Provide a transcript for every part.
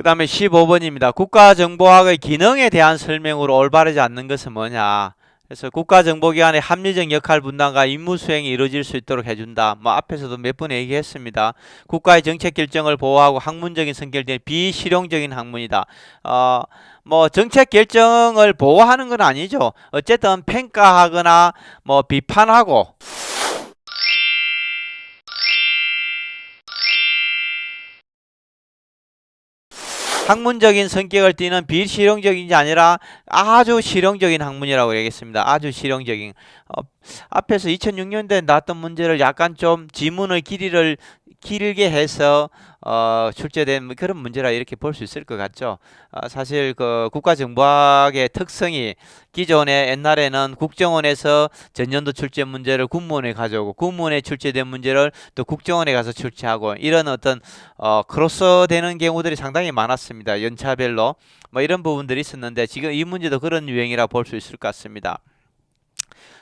그 다음에 15번입니다. 국가정보학의 기능에 대한 설명으로 올바르지 않는 것은 뭐냐. 그래서 국가정보기관의 합리적 역할 분담과 임무 수행이 이루어질 수 있도록 해준다. 뭐 앞에서도 몇 번 얘기했습니다. 국가의 정책 결정을 보호하고 학문적인 성격의 비실용적인 학문이다. 뭐 정책 결정을 보호하는 건 아니죠. 어쨌든 평가하거나 뭐 비판하고 학문적인 성격을 띠는 비실용적인지 아니라 아주 실용적인 학문이라고 얘기했습니다. 아주 실용적인. 앞에서 2006년도에 나왔던 문제를 약간 좀 지문의 길이를 길게 해서 출제된 그런 문제라 이렇게 볼 수 있을 것 같죠. 사실 그 국가정보학의 특성이 기존에 옛날에는 국정원에서 전년도 출제 문제를 군무원에 가져오고 군무원에 출제된 문제를 또 국정원에 가서 출제하고 이런 어떤 크로스되는 경우들이 상당히 많았습니다. 연차별로 뭐 이런 부분들이 있었는데 지금 이 문제도 그런 유형이라 볼 수 있을 것 같습니다.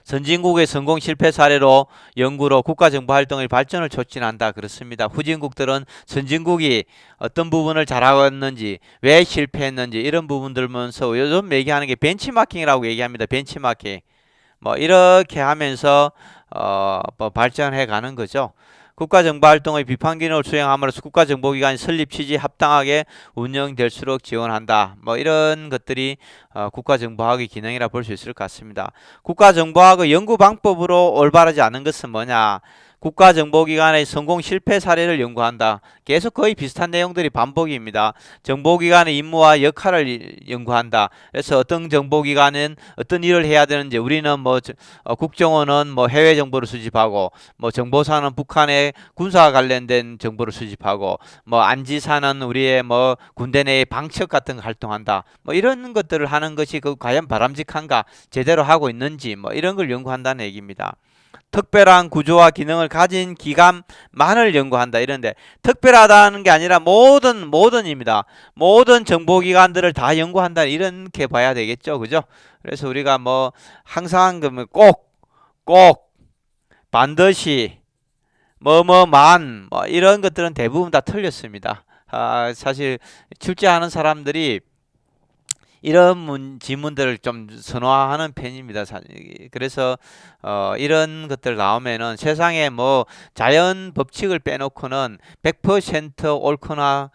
선진국의 성공 실패 사례로 연구로 국가정보활동의 발전을 촉진한다. 그렇습니다. 후진국들은 선진국이 어떤 부분을 잘하고 있는지 왜 실패했는지 이런 부분들면서 요즘 얘기하는 게 벤치마킹이라고 얘기합니다. 벤치마킹. 뭐 이렇게 하면서 뭐 발전해 가는 거죠. 국가정보활동의 비판 기능을 수행함으로써 국가정보기관이 설립 취지 합당하게 운영될수록 지원한다. 뭐 이런 것들이 국가정보학의 기능이라 볼 수 있을 것 같습니다. 국가정보학의 연구 방법으로 올바르지 않은 것은 뭐냐? 국가정보기관의 성공 실패 사례를 연구한다. 계속 거의 비슷한 내용들이 반복입니다. 정보기관의 임무와 역할을 연구한다. 그래서 어떤 정보기관은 어떤 일을 해야 되는지 우리는 뭐 국정원은 뭐 해외 정보를 수집하고 뭐 정보사는 북한의 군사와 관련된 정보를 수집하고 뭐 안지사는 우리의 뭐 군대 내의 방첩 같은 거 활동한다. 뭐 이런 것들을 하는 것이 그 과연 바람직한가? 제대로 하고 있는지 뭐 이런 걸 연구한다는 얘기입니다. 특별한 구조와 기능을 가진 기관만을 연구한다. 이런데 특별하다는 게 아니라 모든입니다. 모든 정보기관들을 다 연구한다. 이렇게 봐야 되겠죠. 그죠? 그래서 우리가 뭐 항상 꼭 반드시 뭐뭐만 뭐 이런 것들은 대부분 다 틀렸습니다. 사실 출제하는 사람들이 이런 지문들을 좀 선호하는 편입니다. 그래서 이런 것들 나오면은 세상에 뭐 자연 법칙을 빼놓고는 100% 옳거나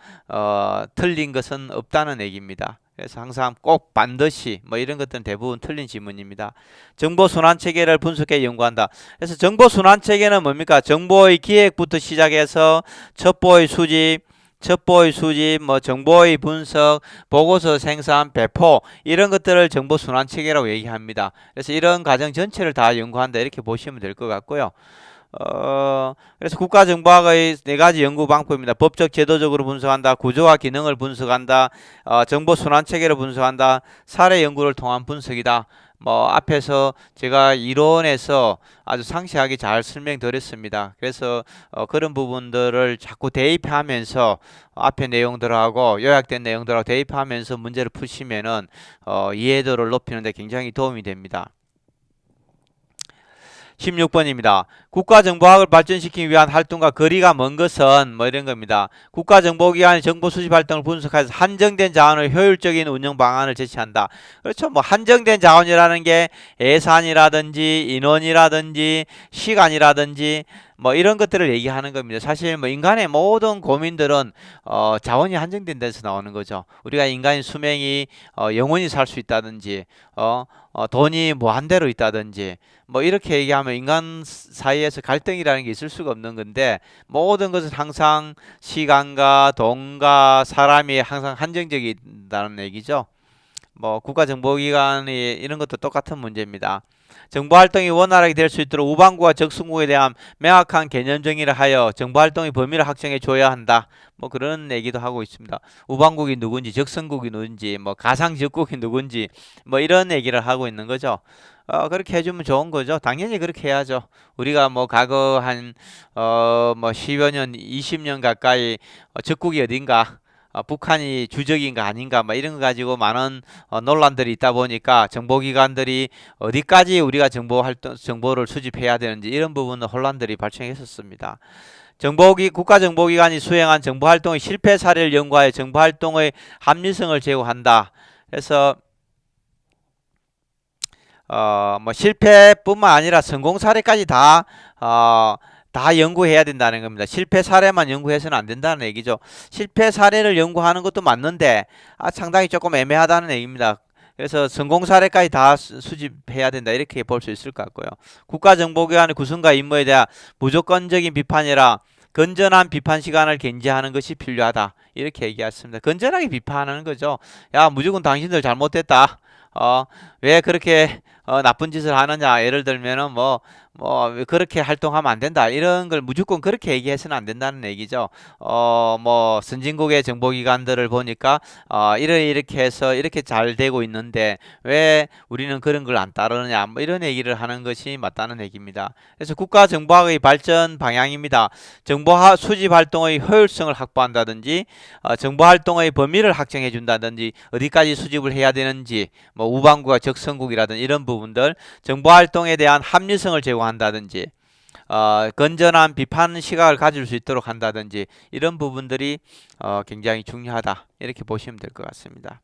틀린 것은 없다는 얘기입니다. 그래서 항상 꼭 반드시 뭐 이런 것들은 대부분 틀린 지문입니다. 정보 순환 체계를 분석해 연구한다. 그래서 정보 순환 체계는 뭡니까? 정보의 기획부터 시작해서 첩보의 수집, 뭐 정보의 분석, 보고서 생산, 배포 이런 것들을 정보 순환 체계라고 얘기합니다. 그래서 이런 과정 전체를 다 연구한다 이렇게 보시면 될 것 같고요. 그래서 국가정보학의 네 가지 연구 방법입니다. 법적 제도적으로 분석한다, 구조와 기능을 분석한다, 정보 순환 체계를 분석한다, 사례 연구를 통한 분석이다. 뭐 앞에서 제가 이론에서 아주 상세하게 잘 설명드렸습니다. 그래서 그런 부분들을 자꾸 대입하면서 앞에 내용들하고 요약된 내용들하고 대입하면서 문제를 푸시면은 이해도를 높이는 데 굉장히 도움이 됩니다. 16번입니다. 국가정보학을 발전시키기 위한 활동과 거리가 먼 것은 뭐 이런 겁니다. 국가정보기관의 정보 수집 활동을 분석해서 한정된 자원의 효율적인 운영 방안을 제시한다. 그렇죠. 뭐 한정된 자원이라는 게 예산이라든지 인원이라든지 시간이라든지 뭐 이런 것들을 얘기하는 겁니다. 사실 뭐 인간의 모든 고민들은 자원이 한정된 데서 나오는 거죠. 우리가 인간의 수명이 영원히 살 수 있다든지 돈이 무한대로 있다든지 뭐 이렇게 얘기하면 인간 사이에서 갈등이라는 게 있을 수가 없는 건데 모든 것은 항상 시간과 돈과 사람이 항상 한정적이다는 얘기죠. 뭐 국가정보기관이 이런 것도 똑같은 문제입니다. 정보활동이 원활하게 될 수 있도록 우방국과 적성국에 대한 명확한 개념 정의를 하여 정보활동의 범위를 확정해 줘야 한다. 뭐 그런 얘기도 하고 있습니다. 우방국이 누군지 적성국이 누군지 뭐 가상적국이 누군지 뭐 이런 얘기를 하고 있는 거죠. 그렇게 해주면 좋은 거죠. 당연히 그렇게 해야죠. 우리가 뭐 과거 한 뭐 10여 년, 20년 가까이 적국이 어딘가 북한이 주적인가 아닌가 뭐 이런 거 가지고 많은 논란들이 있다 보니까 정보기관들이 어디까지 우리가 정보를 수집해야 되는지 이런 부분은 혼란들이 발생했었습니다. 국가정보기관이 수행한 정보활동의 실패 사례를 연구하여 정보활동의 합리성을 제고한다. 그래서 뭐 실패뿐만 아니라 성공 사례까지 다 연구해야 된다는 겁니다. 실패 사례만 연구해서는 안 된다는 얘기죠. 실패 사례를 연구하는 것도 맞는데 상당히 조금 애매하다는 얘기입니다. 그래서 성공 사례까지 다 수집해야 된다 이렇게 볼 수 있을 것 같고요. 국가정보기관의 구성과 임무에 대한 무조건적인 비판이라 건전한 비판 시간을 견제하는 것이 필요하다 이렇게 얘기했습니다. 건전하게 비판하는 거죠. 야, 무조건 당신들 잘못했다. 왜 그렇게 나쁜 짓을 하느냐. 예를 들면은 뭐 그렇게 활동하면 안 된다. 이런 걸 무조건 그렇게 얘기해서는 안 된다는 얘기죠. 뭐 선진국의 정보기관들을 보니까 이렇게 해서 이렇게 잘 되고 있는데 왜 우리는 그런 걸 안 따르느냐. 뭐 이런 얘기를 하는 것이 맞다는 얘기입니다. 그래서 국가정보학의 발전 방향입니다. 정보 수집 활동의 효율성을 확보한다든지 정보활동의 범위를 확정해 준다든지 어디까지 수집을 해야 되는지 뭐 우방국과 적성국이라든지 이런 부분들 정보활동에 대한 합리성을 제공한다든지 건전한 비판 시각을 가질 수 있도록 한다든지 이런 부분들이 굉장히 중요하다 이렇게 보시면 될 것 같습니다.